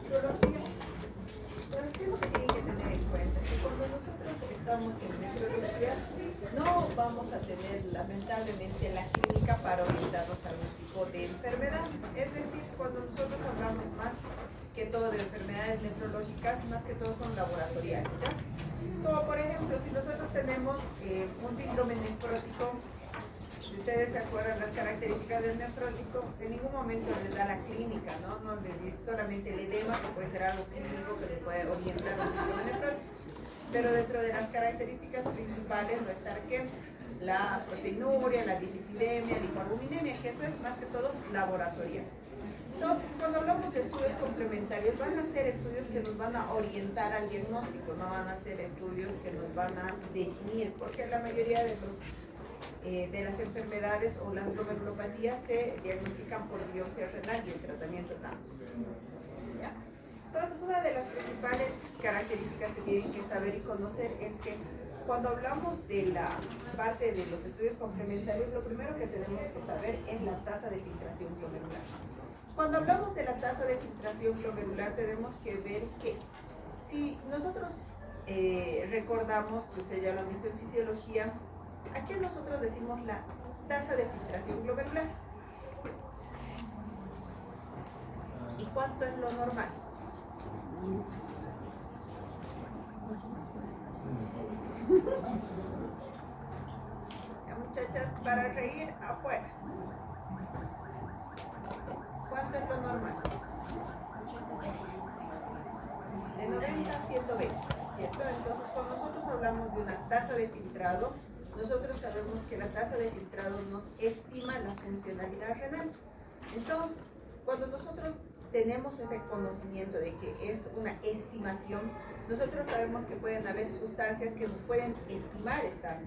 nefrología. Entonces, ¿qué es lo que tienen que tener en cuenta? Que cuando nosotros estamos en nefrología, no vamos a tener lamentablemente la clínica para orientarnos a algún tipo de enfermedad. Es decir, cuando nosotros hablamos más que todo de enfermedades nefrológicas, más que todo son laboratoriales, ¿ya? Como por ejemplo, si nosotros tenemos un síndrome nefrótico, si ustedes se acuerdan las características del nefrótico, en ningún momento les da la clínica, ¿no? No les dice solamente el edema, que puede ser algo clínico que les puede orientar a un síndrome nefrótico. Pero dentro de las características principales va a estar que la proteinuria, la dislipidemia, la hipoalbuminemia, que eso es más que todo laboratorial. Entonces, cuando hablamos de estudios complementarios, van a ser estudios que nos van a orientar al diagnóstico, no van a ser estudios que nos van a definir, porque la mayoría de las enfermedades o las glomerulopatías se diagnostican por biopsia renal y el tratamiento también. ¿Ya? Entonces, una de las principales características que tienen que saber y conocer es que cuando hablamos de la parte de los estudios complementarios, lo primero que tenemos que saber es la tasa de filtración glomerular. Cuando hablamos de la tasa de filtración glomerular, tenemos que ver que si nosotros recordamos, que ustedes ya lo han visto en fisiología, ¿a qué nosotros decimos la tasa de filtración glomerular? ¿Y cuánto es lo normal? Ya, muchachas, para reír afuera. ¿Cuánto es lo normal? De 90 a 120, ¿cierto? Entonces, cuando nosotros hablamos de una tasa de filtrado, nosotros sabemos que la tasa de filtrado nos estima la funcionalidad renal. Entonces, cuando nosotros tenemos ese conocimiento de que es una estimación, nosotros sabemos que pueden haber sustancias que nos pueden estimar esta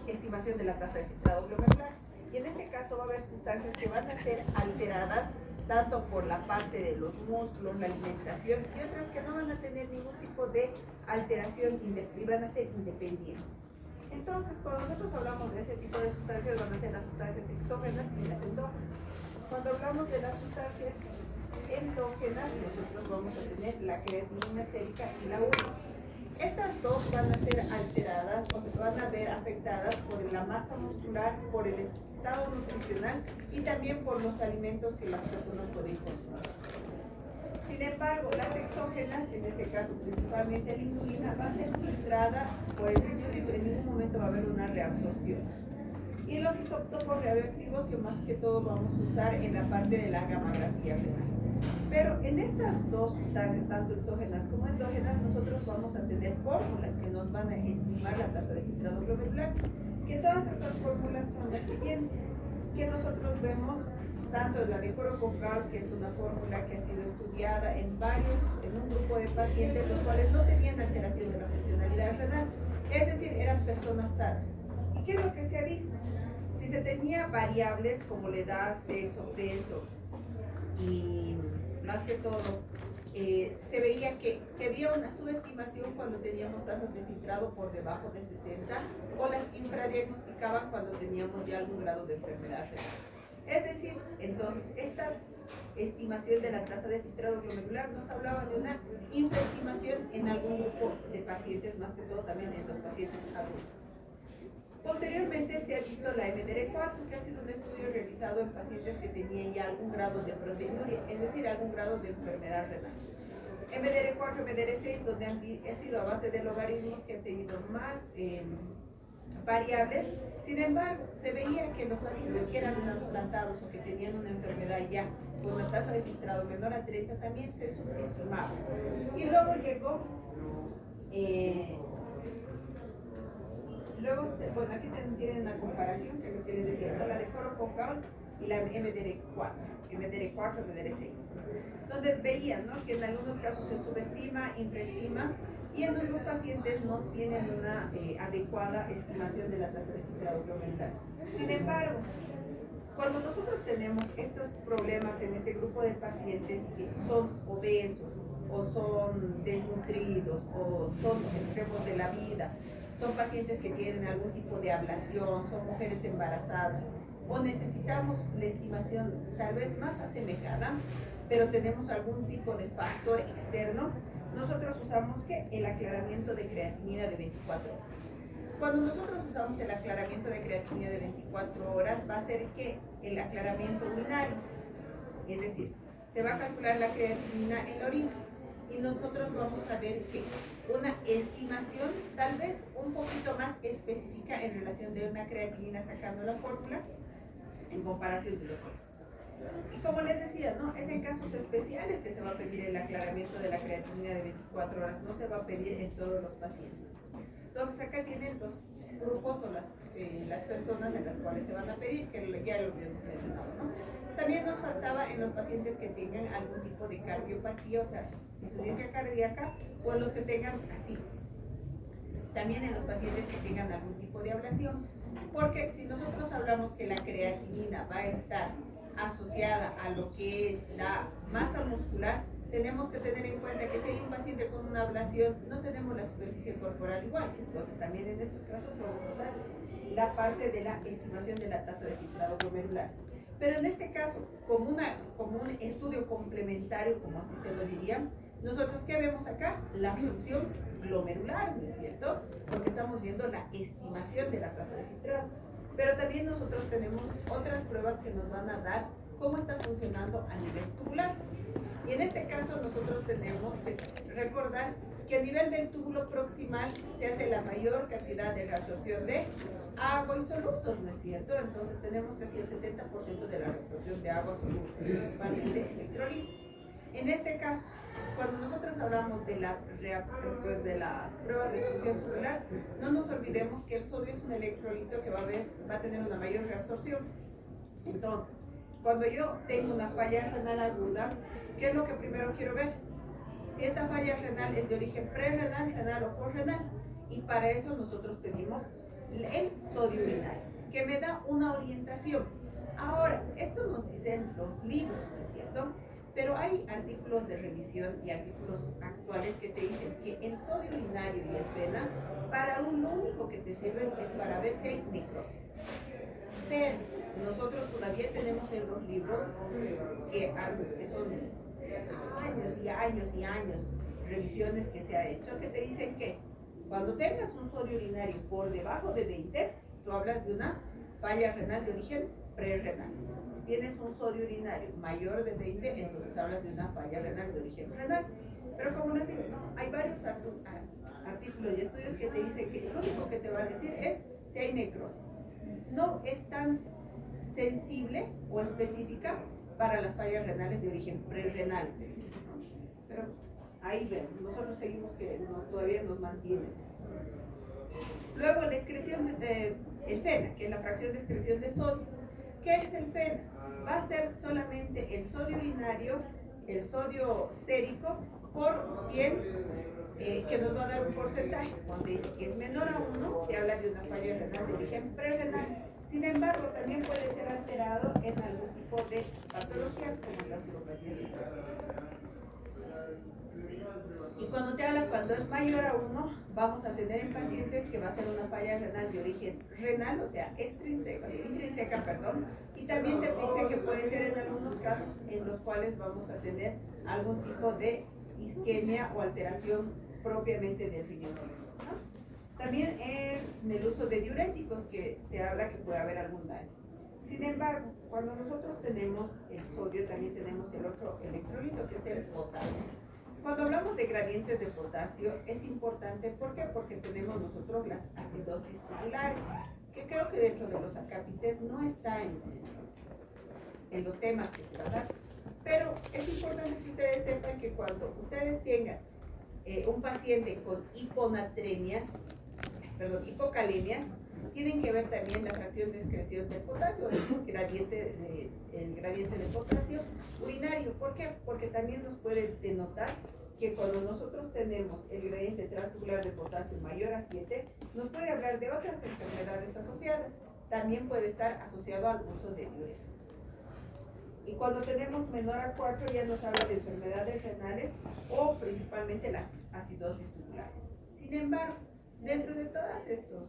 estimación de la tasa de filtrado glomerular. Y en este caso va a haber sustancias que van a ser alteradas tanto por la parte de los músculos, la alimentación, y otras que no van a tener ningún tipo de alteración y van a ser independientes. Entonces, cuando nosotros hablamos de ese tipo de sustancias, van a ser las sustancias exógenas y las endógenas. Cuando hablamos de las sustancias endógenas, nosotros vamos a tener la creatinina sérica y la urina. Estas dos van a ser alteradas o se van a ver afectadas por la masa muscular, por el estado nutricional y también por los alimentos que las personas pueden consumir. Sin embargo, las exógenas, en este caso principalmente la inulina, va a ser filtrada por el riñoncito, en ningún momento va a haber una reabsorción. Y los isótopos radioactivos que más que todo vamos a usar en la parte de la gamografía renal. Pero en estas dos sustancias, tanto exógenas como endógenas, nosotros vamos a tener fórmulas que nos van a estimar la tasa de filtrado glomerular. Que todas estas fórmulas son las siguientes, que nosotros vemos tanto la de Coro-Cocal, que es una fórmula que ha sido estudiada en un grupo de pacientes, los cuales no tenían alteración de la funcionalidad renal, es decir, eran personas sanas. ¿Y qué es lo que se ha visto? Si se tenía variables como la edad, sexo, peso y más que todo, se veía que había una subestimación cuando teníamos tasas de filtrado por debajo de 60 o las infradiagnosticaban cuando teníamos ya algún grado de enfermedad renal. Es decir, entonces, esta estimación de la tasa de filtrado glomerular nos hablaba de una infraestimación en algún grupo de pacientes, más que todo también en los pacientes adultos. Posteriormente se ha visto la MDR4, que ha sido un estudio realizado en pacientes que tenían ya algún grado de proteinuria, es decir, algún grado de enfermedad renal. MDR4, MDR6, donde ha sido a base de logaritmos que han tenido más variables. Sin embargo, se veía que los pacientes que eran trasplantados o que tenían una enfermedad ya con una tasa de filtrado menor a 30 también se subestimaba. Y luego llegó bueno, aquí tienen una comparación, que es lo que les decía, la de Coro-Cocal y la MDR4, MDR6, donde veían, ¿no?, que en algunos casos se subestima, infraestima, y en algunos pacientes no tienen una adecuada estimación de la tasa de filtrado glomerular. Sin embargo, cuando nosotros tenemos estos problemas en este grupo de pacientes que son obesos, o son desnutridos, o son extremos de la vida, son pacientes que tienen algún tipo de ablación, son mujeres embarazadas, o necesitamos la estimación tal vez más asemejada, pero tenemos algún tipo de factor externo, nosotros usamos ¿qué? El aclaramiento de creatinina de 24 horas. Cuando nosotros usamos el aclaramiento de creatinina de 24 horas, va a ser que el aclaramiento urinario, es decir, se va a calcular la creatinina en la orina y nosotros vamos a ver que una estimación tal vez un poquito más específica en relación de una creatinina sacando la fórmula en comparación de los otros. Y como les decía, ¿no? Es en casos especiales que se va a pedir el aclaramiento de la creatinina de 24 horas, no se va a pedir en todos los pacientes. Entonces acá tienen los grupos o las personas en las cuales se van a pedir, que ya lo habíamos mencionado, ¿no? También nos faltaba en los pacientes que tengan algún tipo de cardiopatía, o sea, insuficiencia cardíaca, o en los que tengan ascitis. También en los pacientes que tengan algún tipo de ablación, porque si nosotros hablamos que la creatinina va a estar asociada a lo que es la masa muscular, tenemos que tener en cuenta que si hay un paciente con una ablación, no tenemos la superficie corporal igual. Entonces también en esos casos podemos usar la parte de la estimación de la tasa de filtrado glomerular. Pero en este caso, como un estudio complementario, como así se lo diría, nosotros ¿qué vemos acá? La función glomerular, ¿no es cierto? Porque estamos viendo la estimación de la tasa de filtrado. Pero también nosotros tenemos otras pruebas que nos van a dar cómo está funcionando a nivel tubular. Y en este caso nosotros tenemos que recordar que a nivel del túbulo proximal se hace la mayor cantidad de reabsorción de agua y solutos, ¿no es cierto? Entonces tenemos casi el 70% de la reabsorción de agua solutos, principalmente electrolitos. En este caso, cuando nosotros hablamos de las pruebas de función tubular, no nos olvidemos que el sodio es un electrolito que va a tener una mayor reabsorción. Entonces, cuando yo tengo una falla renal aguda, ¿qué es lo que primero quiero ver? Si esta falla renal es de origen prerrenal, renal o posrenal. Y para eso nosotros pedimos el sodio urinario, que me da una orientación. Ahora, esto nos dicen los libros, ¿no es cierto? Pero hay artículos de revisión y artículos actuales que te dicen que el sodio urinario y el pena, para lo único que te sirven es para ver si hay necrosis. Pero nosotros todavía tenemos en los libros que son años y años y años, revisiones que se ha hecho, que te dicen que cuando tengas un sodio urinario por debajo de 20, tú hablas de una falla renal de origen prerrenal. Si tienes un sodio urinario mayor de 20, entonces hablas de una falla renal de origen renal. Pero como les digo, no, hay varios artículos y estudios que te dicen que lo único que te va a decir es si hay necrosis. No es tan sensible o específica para las fallas renales de origen prerrenal. Pero ahí vemos, nosotros seguimos que todavía nos mantiene. Luego la excreción el FENA, que es la fracción de excreción de sodio. ¿Qué es el FENA? Va a ser solamente el sodio urinario, el sodio sérico por 100, que nos va a dar un porcentaje. Cuando dice que es menor a 1, te habla de una falla renal de origen prerrenal. Sin embargo, también puede ser alterado en algún tipo de patologías como la osteopatía superior. Y cuando te habla cuando es mayor a 1, vamos a tener en pacientes que va a ser una falla renal de origen renal, o sea, intrínseca, y también te dice que puede ser en algunos casos en los cuales vamos a tener algún tipo de isquemia o alteración propiamente del riñón. También en el uso de diuréticos, que te habla que puede haber algún daño. Sin embargo, cuando nosotros tenemos el sodio, también tenemos el otro electrolito, que es el potasio. Cuando hablamos de gradientes de potasio, es importante, ¿por qué? Porque tenemos nosotros las acidosis tubulares, que creo que dentro de los acápites no está en los temas que se van a dar. Pero es importante que ustedes sepan que cuando ustedes tengan un paciente con hipocalemias, tienen que ver también la fracción de excreción del potasio, el gradiente de potasio urinario. ¿Por qué? Porque también nos puede denotar que cuando nosotros tenemos el gradiente transtubular de potasio mayor a 7, nos puede hablar de otras enfermedades asociadas. También puede estar asociado al uso de diuréticos. Y cuando tenemos menor a 4 ya nos habla de enfermedades renales o principalmente las acidosis tubulares. Sin embargo, dentro de todos estos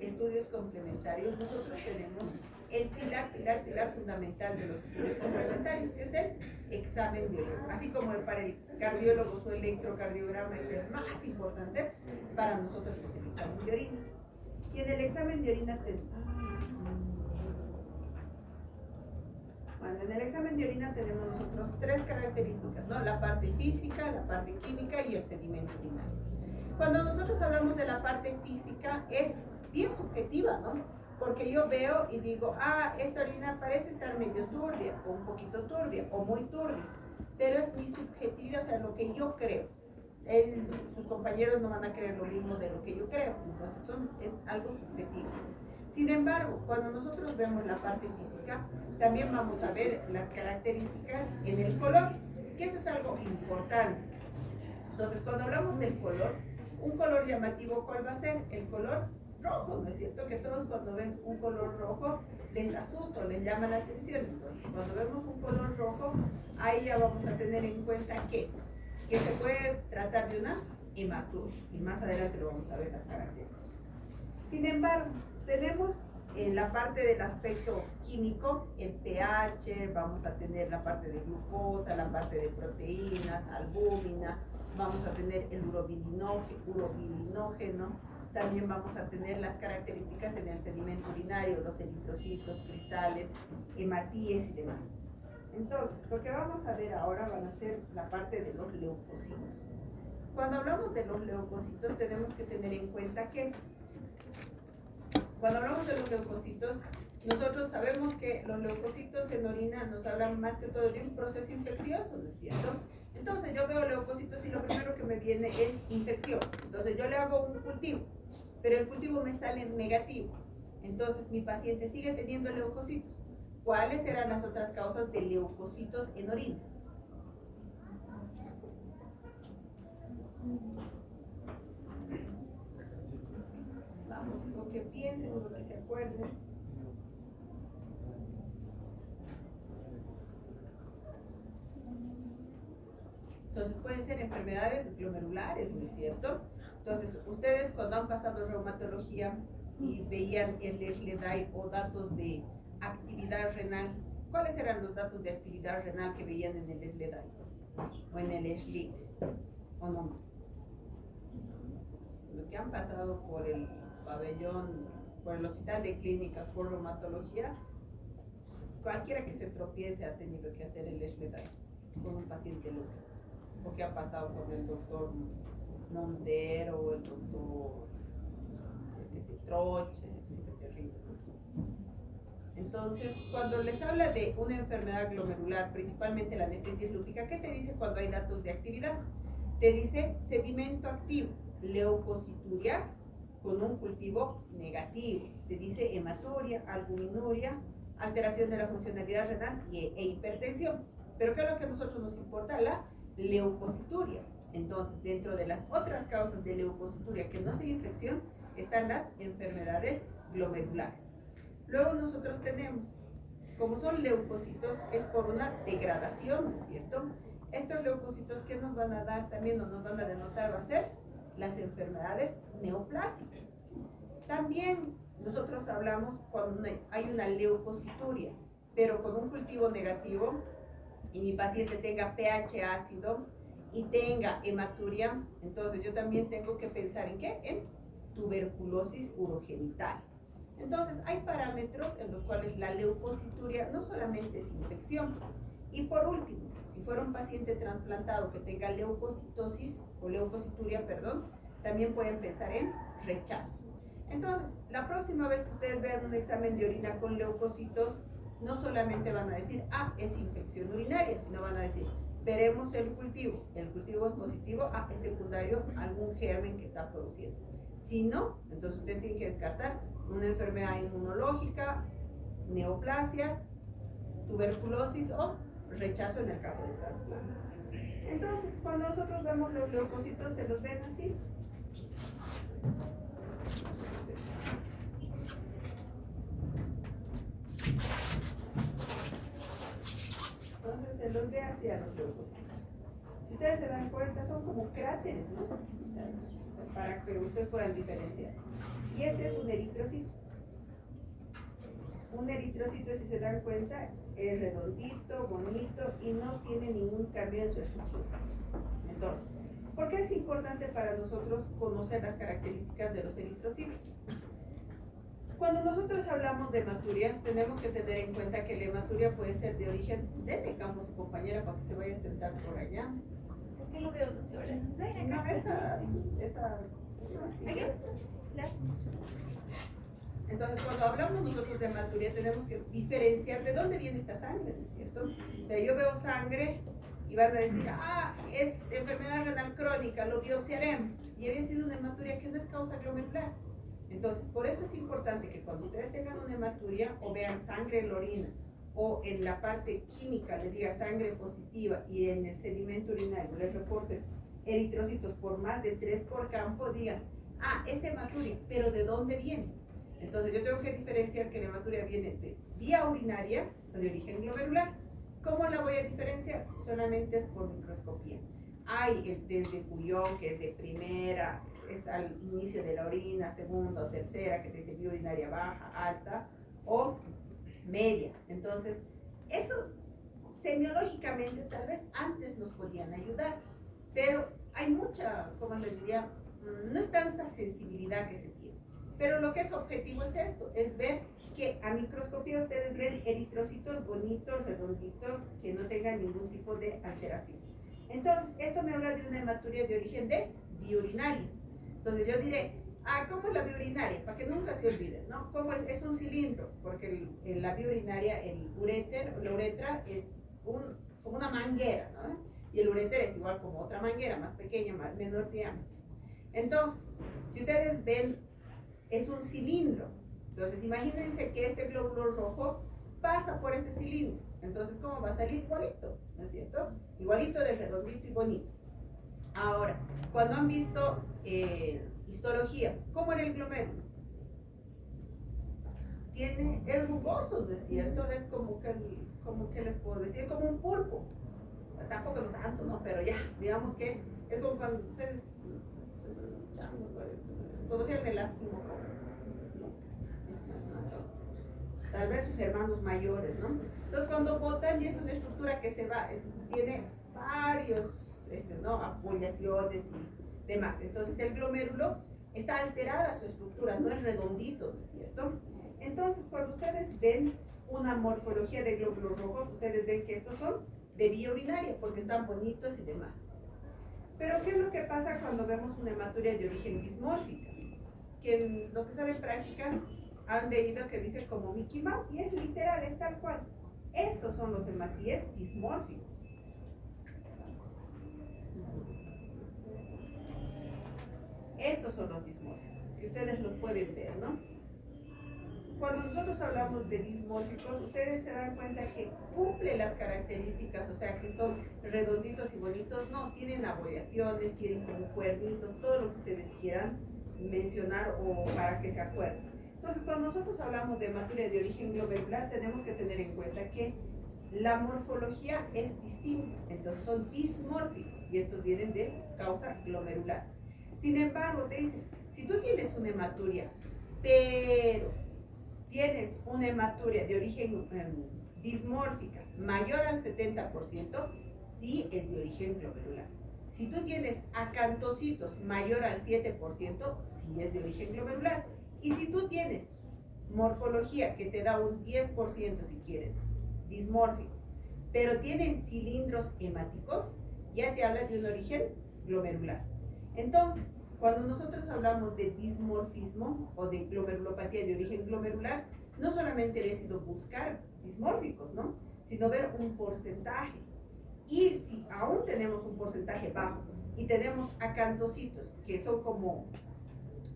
estudios complementarios, nosotros tenemos el pilar fundamental de los estudios complementarios, que es el examen de orina. Así como para el cardiólogo su electrocardiograma es el más importante, para nosotros es el examen de orina. Y en el examen de orina tenemos nosotros tres características, ¿no? La parte física, la parte química y el sedimento urinario. Cuando nosotros hablamos de la parte física es bien subjetiva, ¿no? Porque yo veo y digo, esta orina parece estar medio turbia, o un poquito turbia, o muy turbia, pero es mi subjetividad, o sea, lo que yo creo. Sus compañeros no van a creer lo mismo de lo que yo creo, entonces es algo subjetivo. Sin embargo, cuando nosotros vemos la parte física, también vamos a ver las características en el color, que eso es algo importante. Entonces, cuando hablamos del color, un color llamativo, ¿cuál va a ser? El color rojo, ¿no es cierto? Que todos cuando ven un color rojo les asusta, les llama la atención. Entonces, cuando vemos un color rojo, ahí ya vamos a tener en cuenta que se puede tratar de una hematuria. Y más adelante lo vamos a ver las características. Sin embargo, tenemos en la parte del aspecto químico, el pH, vamos a tener la parte de glucosa, la parte de proteínas, albúmina, vamos a tener el urobilinógeno, también vamos a tener las características en el sedimento urinario, los eritrocitos, cristales, hematíes y demás. Entonces, lo que vamos a ver ahora van a ser la parte de los leucocitos. Cuando hablamos de los leucocitos, tenemos que tener en cuenta que cuando hablamos de los leucocitos, nosotros sabemos que los leucocitos en orina nos hablan más que todo de un proceso infeccioso, ¿no es cierto? Entonces yo veo leucocitos y lo primero que me viene es infección. Entonces yo le hago un cultivo, pero el cultivo me sale negativo. Entonces mi paciente sigue teniendo leucocitos. ¿Cuáles serán las otras causas de leucocitos en orina? Vamos, lo que piensen, lo que se acuerden. Entonces pueden ser enfermedades glomerulares, ¿no es cierto? Entonces, ustedes cuando han pasado reumatología y veían el SLEDAI o datos de actividad renal, ¿cuáles eran los datos de actividad renal que veían en el SLEDAI? O en el SLIC, ¿o no? Los que han pasado por el pabellón, por el hospital de clínicas, por reumatología, cualquiera que se tropiece ha tenido que hacer el SLEDAI con un paciente loco. O que ha pasado con el doctor Montero o el doctor Troche, terrible. Entonces, cuando les habla de una enfermedad glomerular, principalmente la nefritis lúpica, ¿qué te dice cuando hay datos de actividad? Te dice sedimento activo, leucocituria con un cultivo negativo. Te dice hematuria, albuminuria, alteración de la funcionalidad renal e hipertensión. Pero ¿qué es lo que a nosotros nos importa? La leucocituria. Entonces, dentro de las otras causas de leucocituria que no son infección, están las enfermedades glomerulares. Luego nosotros tenemos, como son leucocitos, es por una degradación, ¿no es cierto? Estos leucocitos, ¿qué nos van a dar también o nos van a denotar? Va a ser las enfermedades neoplásicas. También nosotros hablamos cuando hay una leucocituria, pero con un cultivo negativo, y mi paciente tenga pH ácido y tenga hematuria, entonces yo también tengo que pensar ¿en qué? En tuberculosis urogenital. Entonces hay parámetros en los cuales la leucocituria no solamente es infección. Y por último, si fuera un paciente trasplantado que tenga leucocitosis o leucocituria, perdón, también pueden pensar en rechazo. Entonces, la próxima vez que ustedes vean un examen de orina con leucocitos, no solamente van a decir, es infección urinaria, sino van a decir, veremos el cultivo es positivo, es secundario algún germen que está produciendo. Si no, entonces ustedes tienen que descartar una enfermedad inmunológica, neoplasias, tuberculosis o rechazo en el caso de trasplante. Entonces, cuando nosotros vemos los leucocitos, se los ven así. Entonces se los ve hacia los leucocitos. Si ustedes se dan cuenta, son como cráteres, ¿no? Para que ustedes puedan diferenciar. Y este es un eritrocito. un eritrocito, si se dan cuenta, es redondito, bonito y no tiene ningún cambio en su estructura. Entonces, ¿por qué es importante para nosotros conocer las características de los eritrocitos? Cuando nosotros hablamos de hematuria, tenemos que tener en cuenta que la hematuria puede ser de origen, denle campo a su compañera para que se vaya a sentar por allá. ¿Por qué lo veo, doctora? No, Entonces, cuando hablamos nosotros de hematuria, tenemos que diferenciar de dónde viene esta sangre, ¿no es cierto? O sea, yo veo sangre y van a decir, es enfermedad renal crónica, lo biopsiaremos. Y había sido una hematuria que no es causa glomerular. Entonces, por eso es importante que cuando ustedes tengan una hematuria o vean sangre en la orina o en la parte química les diga sangre positiva y en el sedimento urinario les reporten eritrocitos por más de 3 por campo, digan, es hematuria, pero ¿de dónde viene? Entonces yo tengo que diferenciar que la hematuria viene de vía urinaria o de origen glomerular. ¿Cómo la voy a diferenciar? Solamente es por microscopía. Hay el test de Curión, que es de primera, es al inicio de la orina, segunda o tercera, que te dice vía urinaria baja, alta o media. Entonces, esos semiológicamente tal vez antes nos podían ayudar, pero hay mucha, como les diría, no es tanta sensibilidad que se tiene. Pero lo que es objetivo es esto, es ver que a microscopía ustedes ven eritrocitos bonitos, redonditos, que no tengan ningún tipo de alteración. Entonces, esto me habla de una hematuria de origen de biurinario. Entonces yo diré, ¿cómo es la biurinaria? Para que nunca se olviden, ¿no? ¿Cómo es? Es un cilindro, porque la biurinaria, la uretra es como una manguera, ¿no? Y el uréter es igual como otra manguera, más pequeña, menor diámetro. Entonces, si ustedes ven, es un cilindro. Entonces, imagínense que este glóbulo rojo pasa por ese cilindro. Entonces, ¿cómo va a salir? Igualito, ¿no es cierto? Igualito de redondito y bonito. Ahora, cuando han visto histología, ¿cómo era el glomérulo? Es rugoso, ¿no es cierto? Es como que les puedo decir, como un pulpo. Tampoco no tanto, ¿no? Pero ya, digamos que es como cuando ustedes conocían el ácido, tal vez sus hermanos mayores, ¿no? Entonces cuando botan y es una estructura que se va, tiene varios, apoyaciones y demás. Entonces el glomérulo está alterada su estructura, no es redondito, ¿no es cierto? Entonces cuando ustedes ven una morfología de glóbulos rojos, ustedes ven que estos son de vía urinaria, porque están bonitos y demás. Pero ¿qué es lo que pasa cuando vemos una hematuria de origen dismórfica? Que los que saben prácticas han leído que dice como Mickey Mouse, y es literal, es tal cual. Estos son los hematíes dismórficos. Estos son los dismórficos, que ustedes los pueden ver, ¿no? Cuando nosotros hablamos de dismórficos, ustedes se dan cuenta que cumple las características, o sea, que son redonditos y bonitos, no, tienen abollaciones, tienen como cuernitos, todo lo que ustedes quieran mencionar o para que se acuerden. Entonces, cuando nosotros hablamos de hematuria de origen glomerular, tenemos que tener en cuenta que la morfología es distinta, entonces son dismórficos y estos vienen de causa glomerular. Sin embargo, te dicen, si tú tienes una hematuria, pero tienes una hematuria de origen dismórfica mayor al 70%, sí es de origen glomerular. Si tú tienes acantocitos mayor al 7%, sí es de origen glomerular. Y si tú tienes morfología que te da un 10%, si quieren, dismórficos, pero tienen cilindros hemáticos, ya te habla de un origen glomerular. Entonces, cuando nosotros hablamos de dismorfismo o de glomerulopatía de origen glomerular, no solamente había sido buscar dismórficos, ¿no? Sino ver un porcentaje. Y si aún tenemos un porcentaje bajo y tenemos acantocitos, que son como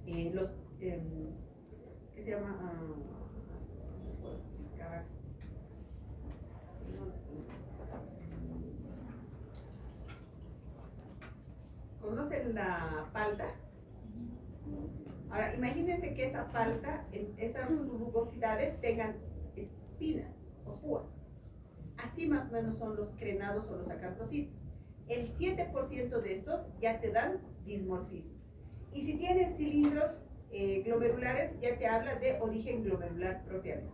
los, ¿qué se llama? No puedo explicar. ¿Conocen la palta? Ahora, imagínense que esa palta, esas rugosidades tengan espinas o púas. Así más o menos son los crenados o los acantocitos. El 7% de estos ya te dan dismorfismo. Y si tienes cilindros glomerulares, ya te habla de origen glomerular propiamente.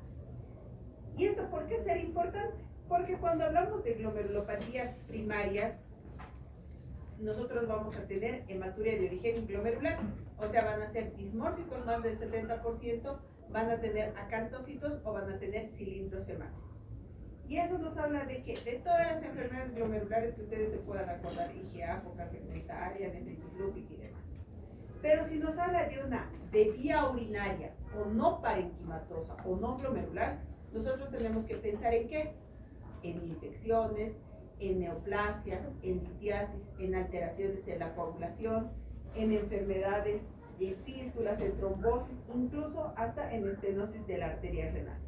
¿Y esto por qué será importante? Porque cuando hablamos de glomerulopatías primarias, nosotros vamos a tener hematuria de origen glomerular, o sea, van a ser dismórficos más del 70%, van a tener acantocitos o van a tener cilindros hemáticos. Y eso nos habla de que de todas las enfermedades glomerulares que ustedes se puedan acordar, IgA, focal segmentaria, nefritis lúpica y demás. Pero si nos habla de una de vía urinaria o no parenquimatosa o no glomerular, nosotros tenemos que pensar en qué, en infecciones, en neoplasias, en litiasis, en alteraciones en la coagulación, en enfermedades de fístulas, en trombosis, incluso hasta en estenosis de la arteria renal.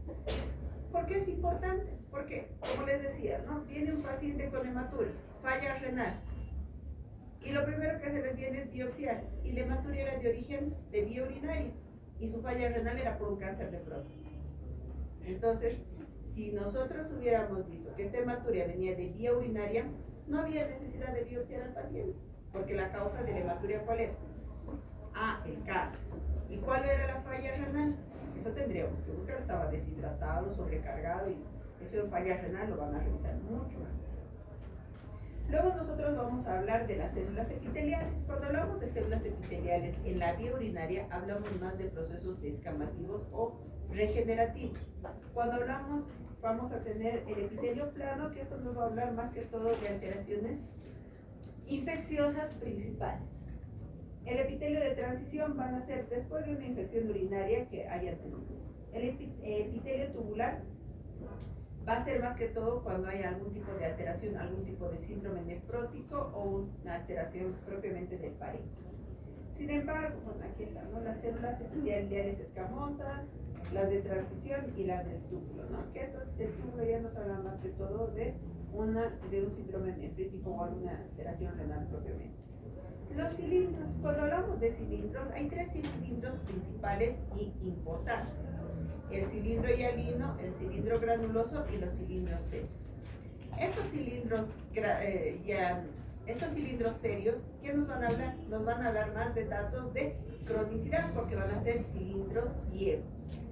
¿Por qué es importante? Porque, como les decía, ¿no? Viene un paciente con hematuria, falla renal, y lo primero que se les viene es biopsiar, y la hematuria era de origen de vía urinaria, y su falla renal era por un cáncer de próstata. Entonces, si nosotros hubiéramos visto que esta hematuria venía de vía urinaria, no había necesidad de biopsiar al paciente, porque la causa de la hematuria, ¿cuál era? El cáncer. ¿Y cuál era la falla renal? Eso tendríamos que buscar, estaba deshidratado, sobrecargado, y eso de falla renal lo van a revisar mucho. Luego nosotros vamos a hablar de las células epiteliales. Cuando hablamos de células epiteliales en la vía urinaria, hablamos más de procesos descamativos o regenerativos. Cuando hablamos, vamos a tener el epitelio plano, que esto nos va a hablar más que todo de alteraciones infecciosas principales. El epitelio de transición van a ser después de una infección urinaria que haya tenido. El epitelio tubular va a ser más que todo cuando hay algún tipo de alteración, algún tipo de síndrome nefrótico o una alteración propiamente del parénquima. Sin embargo, bueno, aquí están, ¿no? Las células epiteliales escamosas, las de transición y las del túbulo, ¿no? Que estas del túbulo ya nos hablan más que todo de un síndrome nefrítico o alguna alteración renal propiamente. Los cilindros, cuando hablamos de cilindros, hay tres cilindros principales y importantes: el cilindro hialino, el cilindro granuloso y los cilindros serios. Estos cilindros serios, ¿qué nos van a hablar? Nos van a hablar más de datos de cronicidad, porque van a ser cilindros viejos.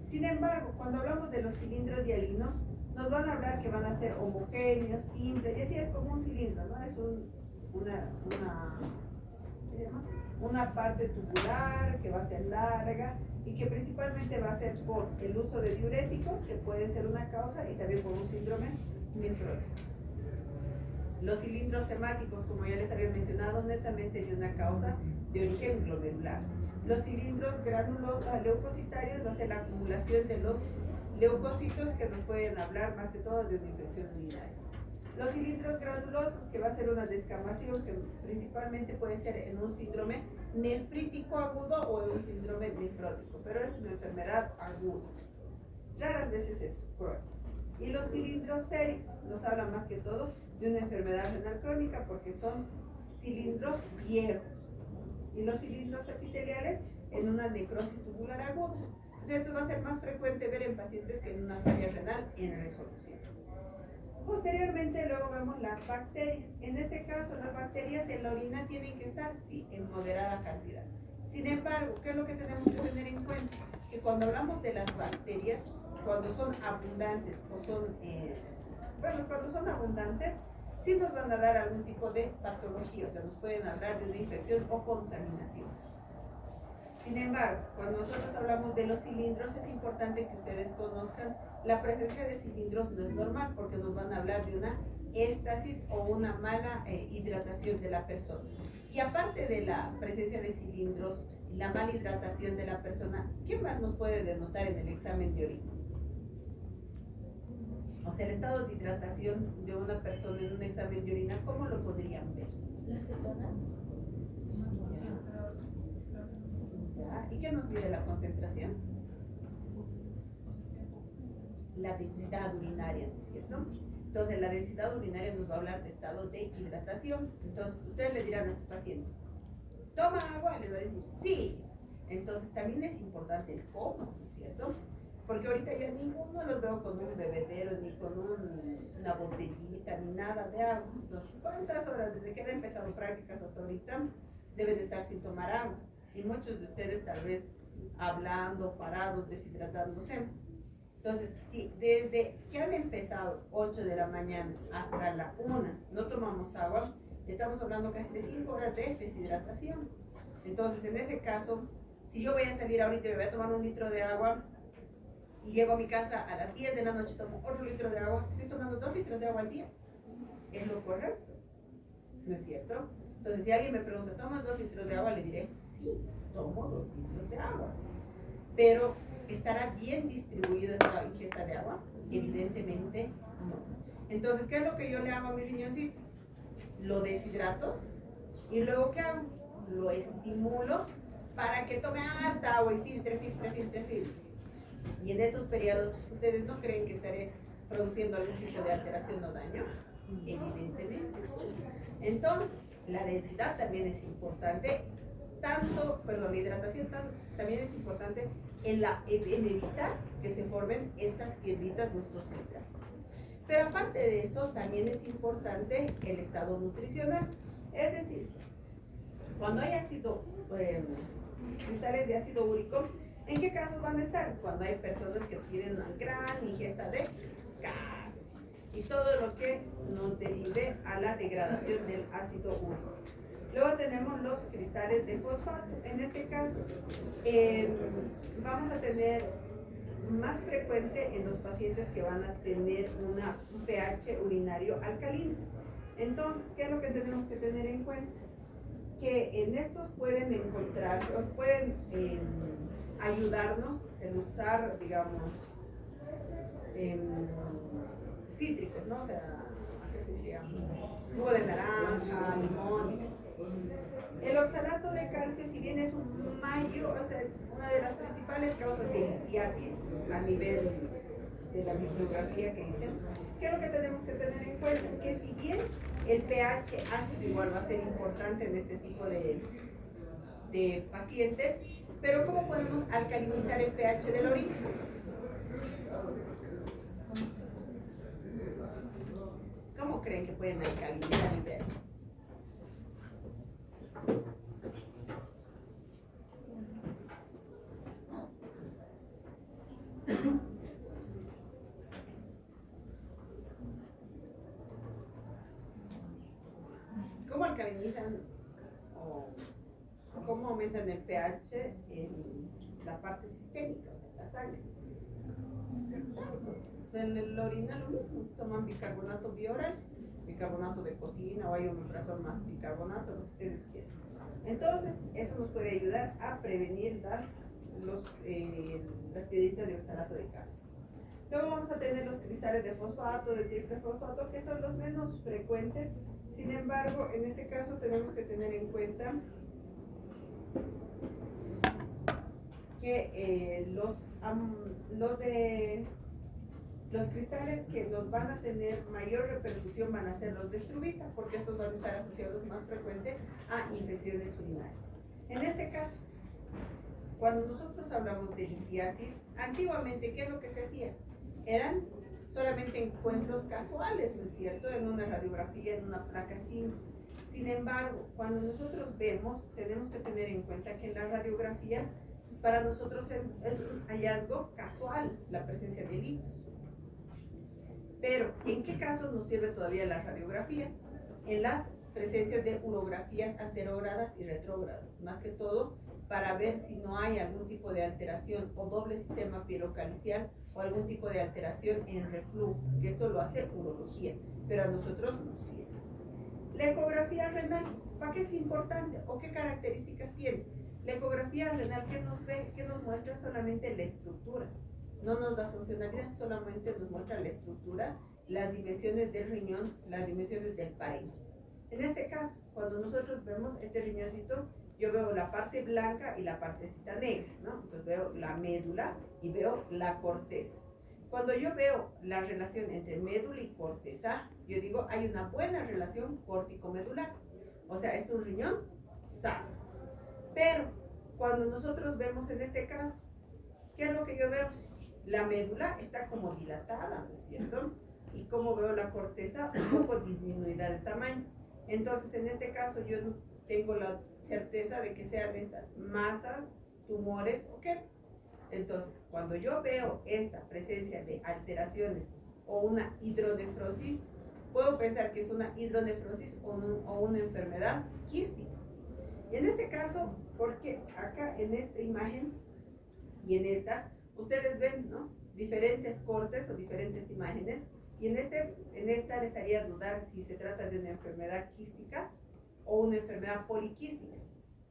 Sin embargo, cuando hablamos de los cilindros hialinos, nos van a hablar que van a ser homogéneos, simples, y así es como un cilindro, ¿no? Es una parte tubular que va a ser larga y que principalmente va a ser por el uso de diuréticos, que puede ser una causa, y también por un síndrome nefrótico. Los cilindros hemáticos, como ya les había mencionado, netamente de una causa de origen glomerular. Los cilindros leucocitarios va a ser la acumulación de los leucocitos, que nos pueden hablar más que todo de una infección urinaria. Los cilindros granulosos, que va a ser una descamación, que principalmente puede ser en un síndrome nefrítico agudo o en un síndrome nefrótico, pero es una enfermedad aguda. Raras veces es crónica. Y los cilindros serios nos hablan más que todo de una enfermedad renal crónica, porque son cilindros viejos. Y los cilindros epiteliales en una necrosis tubular aguda. O sea, esto va a ser más frecuente ver en pacientes que en una falla renal en resolución. Posteriormente, luego vemos las bacterias. En este caso, las bacterias en la orina tienen que estar, sí, en moderada cantidad. Sin embargo, ¿qué es lo que tenemos que tener en cuenta? Que cuando hablamos de las bacterias, cuando son abundantes o son, cuando son abundantes, sí nos van a dar algún tipo de patología, o sea, nos pueden hablar de una infección o contaminación. Sin embargo, cuando nosotros hablamos de los cilindros, es importante que ustedes conozcan la presencia de cilindros no es normal, porque nos van a hablar de una éstasis o una mala hidratación de la persona. Y aparte de la presencia de cilindros, la mala hidratación de la persona, ¿qué más nos puede denotar en el examen de orina? O sea, el estado de hidratación de una persona en un examen de orina, ¿cómo lo podrían ver? Las cetonas. ¿Y qué nos pide la concentración? La densidad urinaria, ¿no es cierto? Entonces, la densidad urinaria nos va a hablar de estado de hidratación. Entonces, ustedes le dirán a su paciente, ¿toma agua? Le va a decir, sí. Entonces, también es importante el cómo, ¿no es cierto? Porque ahorita ya ninguno los veo con un bebedero, ni con una botellita, ni nada de agua. Entonces, ¿cuántas horas desde que han empezado prácticas hasta ahorita deben de estar sin tomar agua? Y muchos de ustedes tal vez hablando, parados, deshidratándose. Entonces, si desde que han empezado 8 de la mañana hasta la 1 no tomamos agua, estamos hablando casi de 5 horas de deshidratación. Entonces, en ese caso, si yo voy a salir ahorita y me voy a tomar 1 litro de agua y llego a mi casa a las 10 de la noche, tomo otro litro de agua, estoy tomando 2 litros de agua al día. Es lo correcto, ¿no es cierto? Entonces, si alguien me pregunta, ¿tomas 2 litros de agua? Le diré, sí, tomo 2 litros de agua. Pero, ¿estará bien distribuida esta ingesta de agua? Evidentemente no. Entonces, ¿qué es lo que yo le hago a mi riñoncito? Lo deshidrato y luego ¿qué hago? Lo estimulo para que tome harta agua y filtre. Y en esos periodos, ¿ustedes no creen que estaré produciendo algún tipo de alteración o daño? Evidentemente sí. Entonces, la densidad también es importante, la hidratación también es importante en evitar que se formen estas piedritas, nuestros cristales. Pero aparte de eso, también es importante el estado nutricional. Es decir, cuando hay cristales de ácido úrico, ¿en qué casos van a estar? Cuando hay personas que tienen una gran ingesta de carne y todo lo que nos derive a la degradación del ácido úrico. Luego tenemos los cristales de fosfato. En este caso, vamos a tener más frecuente en los pacientes que van a tener un pH urinario alcalino. Entonces, ¿qué es lo que tenemos que tener en cuenta? Que en estos pueden encontrarse, o pueden ayudarnos en usar, digamos, cítricos, ¿no? O sea, ¿qué se diría? Jugo de naranja, limón. El oxalato de calcio, si bien es una de las principales causas de litiasis a nivel de la bibliografía que dicen, ¿qué es lo que tenemos que tener en cuenta? Que si bien el pH ácido igual va a ser importante en este tipo de pacientes, pero ¿cómo podemos alcalinizar el pH de la orina? ¿Cómo creen que pueden alcalinizar el pH? ¿Cómo alcalinizan o cómo aumentan el pH en la parte sistémica, o sea, la sangre? Exacto. O sea, en la orina lo mismo, toman bicarbonato bioral, bicarbonato de cocina o hay un omeprazol más bicarbonato, lo que ustedes quieran. Entonces, eso nos puede ayudar a prevenir las piedritas de oxalato de calcio. Luego vamos a tener los cristales de fosfato, de triple fosfato, que son los menos frecuentes. Sin embargo, en este caso tenemos que tener en cuenta que los cristales que nos van a tener mayor repercusión van a ser los de estruvita, porque estos van a estar asociados más frecuente a infecciones urinarias. En este caso, cuando nosotros hablamos de litiasis, antiguamente, ¿qué es lo que se hacía? Eran solamente encuentros casuales, ¿no es cierto? En una radiografía, en una placa SIM. Sin embargo, cuando nosotros vemos, tenemos que tener en cuenta que en la radiografía, para nosotros es un hallazgo casual la presencia de litos. Pero, ¿en qué casos nos sirve todavía la radiografía? En las presencias de urografías anterógradas y retrógradas, más que todo para ver si no hay algún tipo de alteración o doble sistema pielocalicial o algún tipo de alteración en reflujo, que esto lo hace urología, pero a nosotros nos sirve. La ecografía renal, ¿para qué es importante o qué características tiene? La ecografía renal, ¿qué nos muestra? Solamente la estructura, no nos da funcionalidad, solamente nos muestra la estructura, las dimensiones del riñón, las dimensiones del parénquima. En este caso, cuando nosotros vemos este riñoncito, yo veo la parte blanca y la partecita negra, ¿no? Entonces veo la médula y veo la corteza. Cuando yo veo la relación entre médula y corteza, yo digo, hay una buena relación córtico-medular. O sea, es un riñón sano. Pero, cuando nosotros vemos en este caso, ¿qué es lo que yo veo? La médula está como dilatada, ¿no es cierto? Y como veo la corteza un poco disminuida de tamaño. Entonces, en este caso, yo no tengo la certeza de que sean estas masas, tumores o qué. Entonces, cuando yo veo esta presencia de alteraciones o una hidronefrosis, puedo pensar que es una hidronefrosis o una enfermedad quística. Y en este caso, porque acá en esta imagen y en esta, ustedes ven, ¿no?, diferentes cortes o diferentes imágenes, y en esta les haría dudar si se trata de una enfermedad quística o una enfermedad poliquística.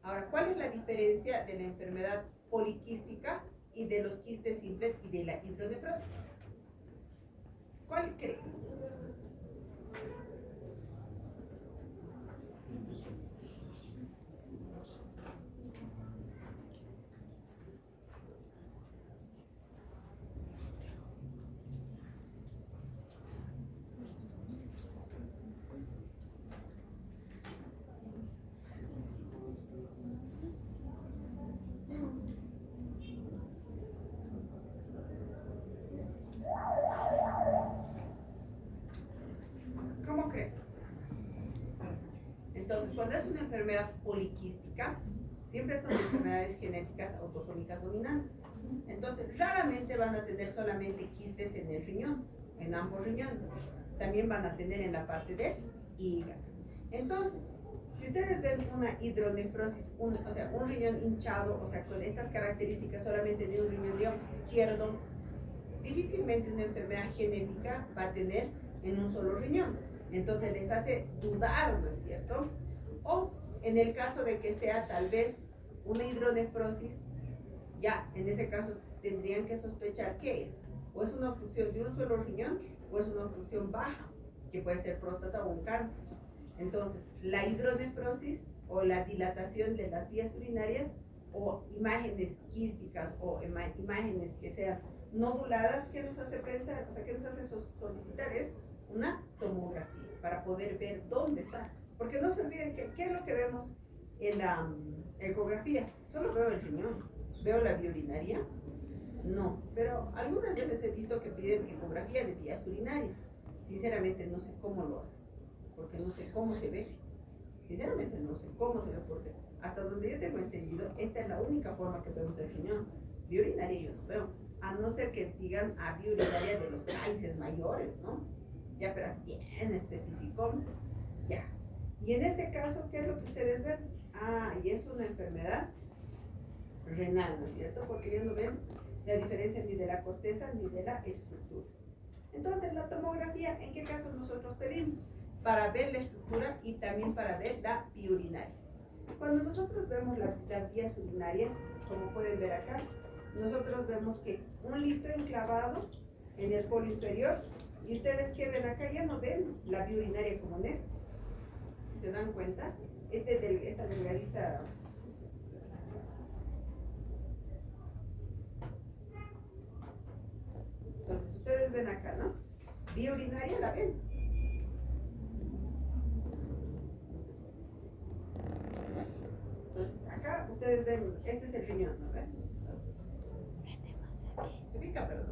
Ahora, ¿cuál es la diferencia de la enfermedad poliquística y de los quistes simples y de la hidronefrosis? ¿Cuál creen? ¿Cómo creen? Entonces, cuando es una enfermedad poliquística, siempre son enfermedades genéticas autosómicas dominantes. Entonces, raramente van a tener solamente quistes en el riñón, en ambos riñones. También van a tener en la parte del hígado. Entonces, si ustedes ven una hidronefrosis, o sea, un riñón hinchado, o sea, con estas características solamente de un riñón, digamos, izquierdo, difícilmente una enfermedad genética va a tener en un solo riñón. Entonces les hace dudar, ¿no es cierto? O en el caso de que sea tal vez una hidronefrosis, ya en ese caso tendrían que sospechar qué es. O es una obstrucción de un solo riñón, o es una obstrucción baja, que puede ser próstata o un cáncer. Entonces, la hidronefrosis o la dilatación de las vías urinarias, o imágenes quísticas o imágenes que sean noduladas, ¿qué nos hace pensar? O sea, ¿qué nos hace solicitar? Es una tomografía para poder ver dónde está. Porque no se olviden que ¿qué es lo que vemos en la ecografía? Solo veo el riñón. ¿Veo la vía urinaria? No, pero algunas veces he visto que piden ecografía de vías urinarias. Sinceramente no sé cómo lo hacen, porque no sé cómo se ve. Sinceramente no sé cómo se ve, porque hasta donde yo tengo entendido, esta es la única forma que vemos el riñón. Vía urinaria yo no veo, a no ser que digan a vía urinaria de los cálices mayores, ¿no? Ya, pero así bien específico, ya. Y en este caso, ¿qué es lo que ustedes ven? Ah, y es una enfermedad renal, ¿no es cierto? Porque ellos no ven la diferencia ni de la corteza ni de la estructura. Entonces, la tomografía, ¿en qué caso nosotros pedimos? Para ver la estructura y también para ver la vía urinaria. Cuando nosotros vemos las vías urinarias, como pueden ver acá, nosotros vemos que un lito enclavado en el polo inferior, y ustedes que ven acá ya no ven la vía urinaria como en este. Si se dan cuenta, esta delgadita. Entonces ustedes ven acá, ¿no? Vía urinaria la ven. Entonces acá ustedes ven, este es el riñón, ¿no ven? Se ubica, pero no.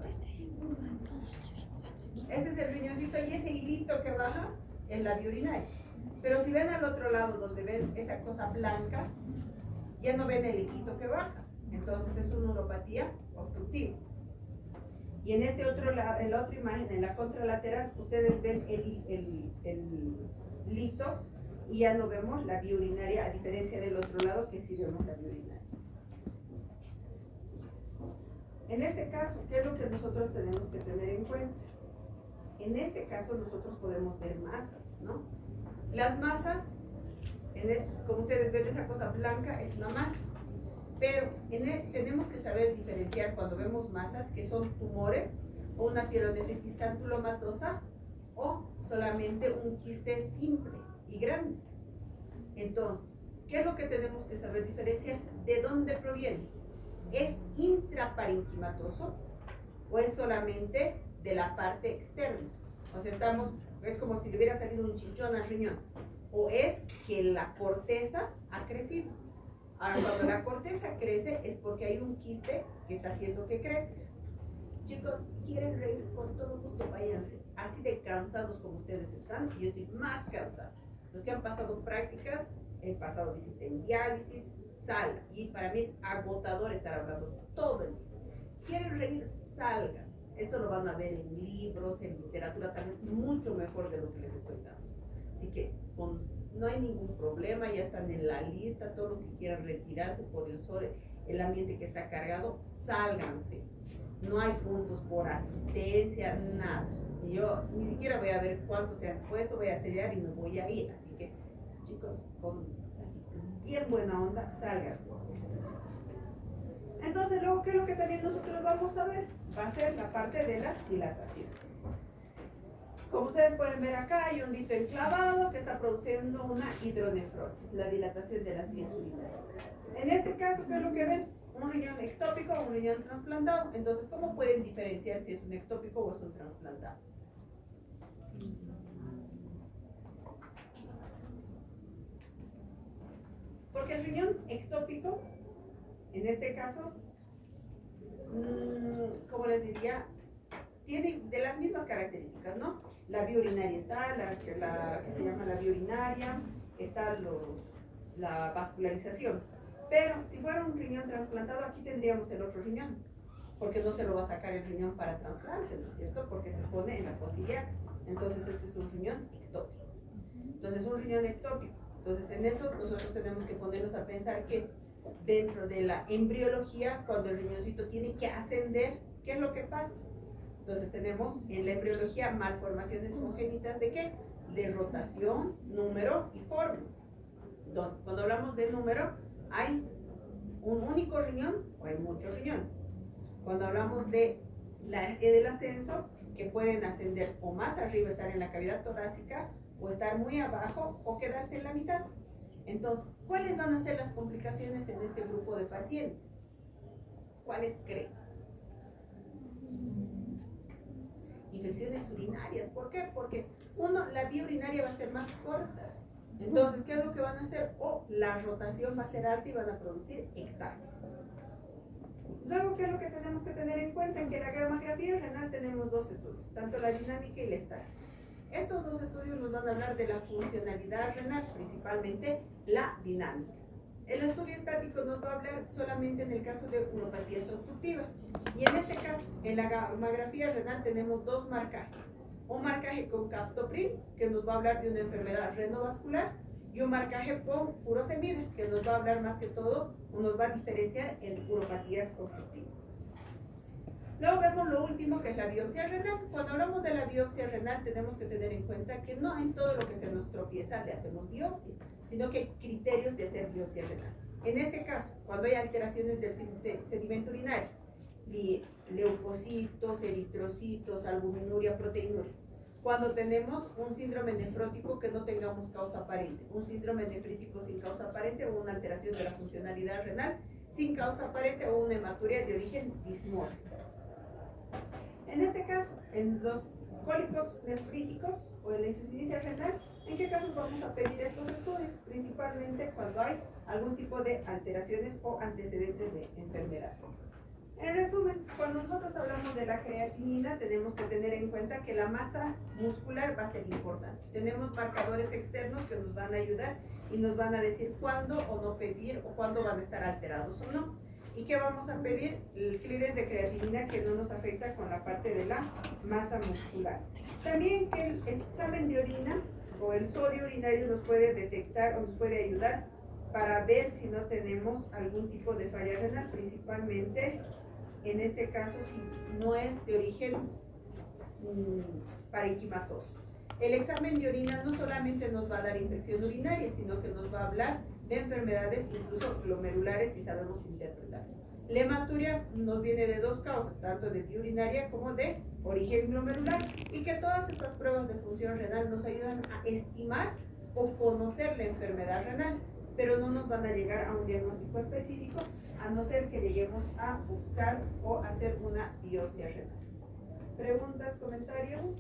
Ese es el riñoncito y ese hilito que baja es la vía urinaria. Pero si ven al otro lado donde ven esa cosa blanca, ya no ven el hilito que baja. Entonces es una uropatía obstructiva. Y en este otro lado, en la otra imagen, en la contralateral, ustedes ven el hilito y ya no vemos la vía urinaria, a diferencia del otro lado que sí vemos la vía urinaria. En este caso, ¿qué es lo que nosotros tenemos que tener en cuenta? En este caso nosotros podemos ver masas, ¿no? Las masas, como ustedes ven, esa cosa blanca es una masa. Pero tenemos que saber diferenciar cuando vemos masas que son tumores o una pielonefritis ampulomatosa o solamente un quiste simple y grande. Entonces, ¿qué es lo que tenemos que saber diferenciar? ¿De dónde proviene? ¿Es intraparenquimatoso o es solamente de la parte externa? O sea, es como si le hubiera salido un chichón al riñón. O es que la corteza ha crecido. Ahora, cuando la corteza crece es porque hay un quiste que está haciendo que crezca. Chicos, quieren reír, con todo gusto váyanse. Así de cansados como ustedes están, yo estoy más cansada. Los que han pasado prácticas, he pasado visita en diálisis, sala. Y para mí es agotador estar hablando todo el día. quieren reír, salgan. Esto lo van a ver en libros, en literatura, tal vez mucho mejor de lo que les estoy dando. Así que no hay ningún problema, ya están en la lista, todos los que quieran retirarse por el sol, el ambiente que está cargado, sálganse. No hay puntos por asistencia, nada. Y yo ni siquiera voy a ver cuántos se han puesto, voy a sellar y me voy a ir. Así que, chicos, así, bien buena onda, sálganse. Entonces, luego, ¿qué es lo que también nosotros vamos a ver? Va a ser la parte de las dilataciones. Como ustedes pueden ver acá, hay un lito enclavado que está produciendo una hidronefrosis, la dilatación de las vías urinarias. En este caso, ¿qué es lo que ven? Un riñón ectópico o un riñón trasplantado. Entonces, ¿cómo pueden diferenciar si es un ectópico o es un trasplantado? Porque el riñón ectópico, en este caso, como les diría, tiene de las mismas características, ¿no? La vía urinaria está, que se llama la vía urinaria, está la vascularización. Pero si fuera un riñón trasplantado, aquí tendríamos el otro riñón, porque no se lo va a sacar el riñón para trasplante, ¿no es cierto? Porque se pone en la fosa ilíaca. Entonces este es un riñón ectópico. Entonces un riñón ectópico. Entonces en eso nosotros tenemos que ponernos a pensar que dentro de la embriología, cuando el riñoncito tiene que ascender, ¿qué es lo que pasa? Entonces tenemos en la embriología malformaciones congénitas ¿de qué? De rotación, número y forma. Entonces cuando hablamos de número, ¿hay un único riñón o hay muchos riñones? Cuando hablamos del ascenso, que pueden ascender o más arriba, estar en la cavidad torácica, o estar muy abajo, o quedarse en la mitad. Entonces, ¿cuáles van a ser las complicaciones en este grupo de pacientes? ¿Cuáles creen? Infecciones urinarias. ¿Por qué? Porque la vía urinaria va a ser más corta. Entonces, ¿qué es lo que van a hacer? La rotación va a ser alta y van a producir ectasis. Luego, ¿qué es lo que tenemos que tener en cuenta? En que en la gamografía renal tenemos dos estudios, tanto la dinámica y la estática. Estos dos estudios nos van a hablar de la funcionalidad renal, principalmente la dinámica. El estudio estático nos va a hablar solamente en el caso de uropatías obstructivas. Y en este caso, en la gamografía renal tenemos dos marcajes. Un marcaje con captopril, que nos va a hablar de una enfermedad renovascular, y un marcaje con furosemida, que nos va a hablar más que todo, o nos va a diferenciar en uropatías obstructivas. Luego vemos lo último, que es la biopsia renal. Cuando hablamos de la biopsia renal, tenemos que tener en cuenta que no en todo lo que se nos tropieza le hacemos biopsia, sino que hay criterios de hacer biopsia renal. En este caso, cuando hay alteraciones del sedimento urinario, leucocitos, eritrocitos, albuminuria, proteinuria. Cuando tenemos un síndrome nefrótico que no tengamos causa aparente, un síndrome nefrítico sin causa aparente o una alteración de la funcionalidad renal sin causa aparente o una hematuria de origen dismórfico. En este caso, en los cólicos nefríticos o en la insuficiencia renal, ¿en qué casos vamos a pedir estos estudios? Principalmente cuando hay algún tipo de alteraciones o antecedentes de enfermedad. En resumen, cuando nosotros hablamos de la creatinina, tenemos que tener en cuenta que la masa muscular va a ser importante. Tenemos marcadores externos que nos van a ayudar y nos van a decir cuándo o no pedir o cuándo van a estar alterados o no. ¿Y qué vamos a pedir? El clearance de creatinina que no nos afecta con la parte de la masa muscular. También que el examen de orina o el sodio urinario nos puede detectar o nos puede ayudar para ver si no tenemos algún tipo de falla renal, principalmente en este caso si no es de origen parenquimatoso. El examen de orina no solamente nos va a dar infección urinaria, sino que nos va a hablar de enfermedades incluso glomerulares si sabemos interpretar. La hematuria nos viene de dos causas, tanto de vía urinaria como de origen glomerular, y que todas estas pruebas de función renal nos ayudan a estimar o conocer la enfermedad renal, pero no nos van a llegar a un diagnóstico específico, a no ser que lleguemos a buscar o hacer una biopsia renal. ¿Preguntas, comentarios?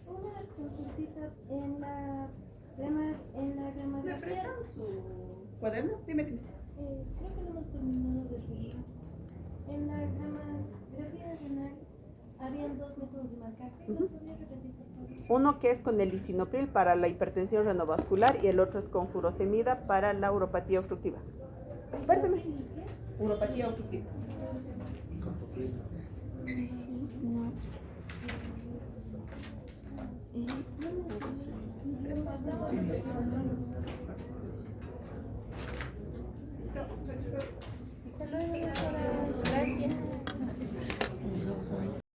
Una consultita en la gamografía. ¿Me prestan su cuaderno? Dime. Creo que no hemos terminado de revisar. En la gamografía renal habían dos métodos de marcaje. ¿Los podría repetir, por favor? Uno que es con el lisinopril para la hipertensión renovascular y el otro es con furosemida para la uropatía obstructiva. Cuéntame. Uropatía otro tipo. Sí, no.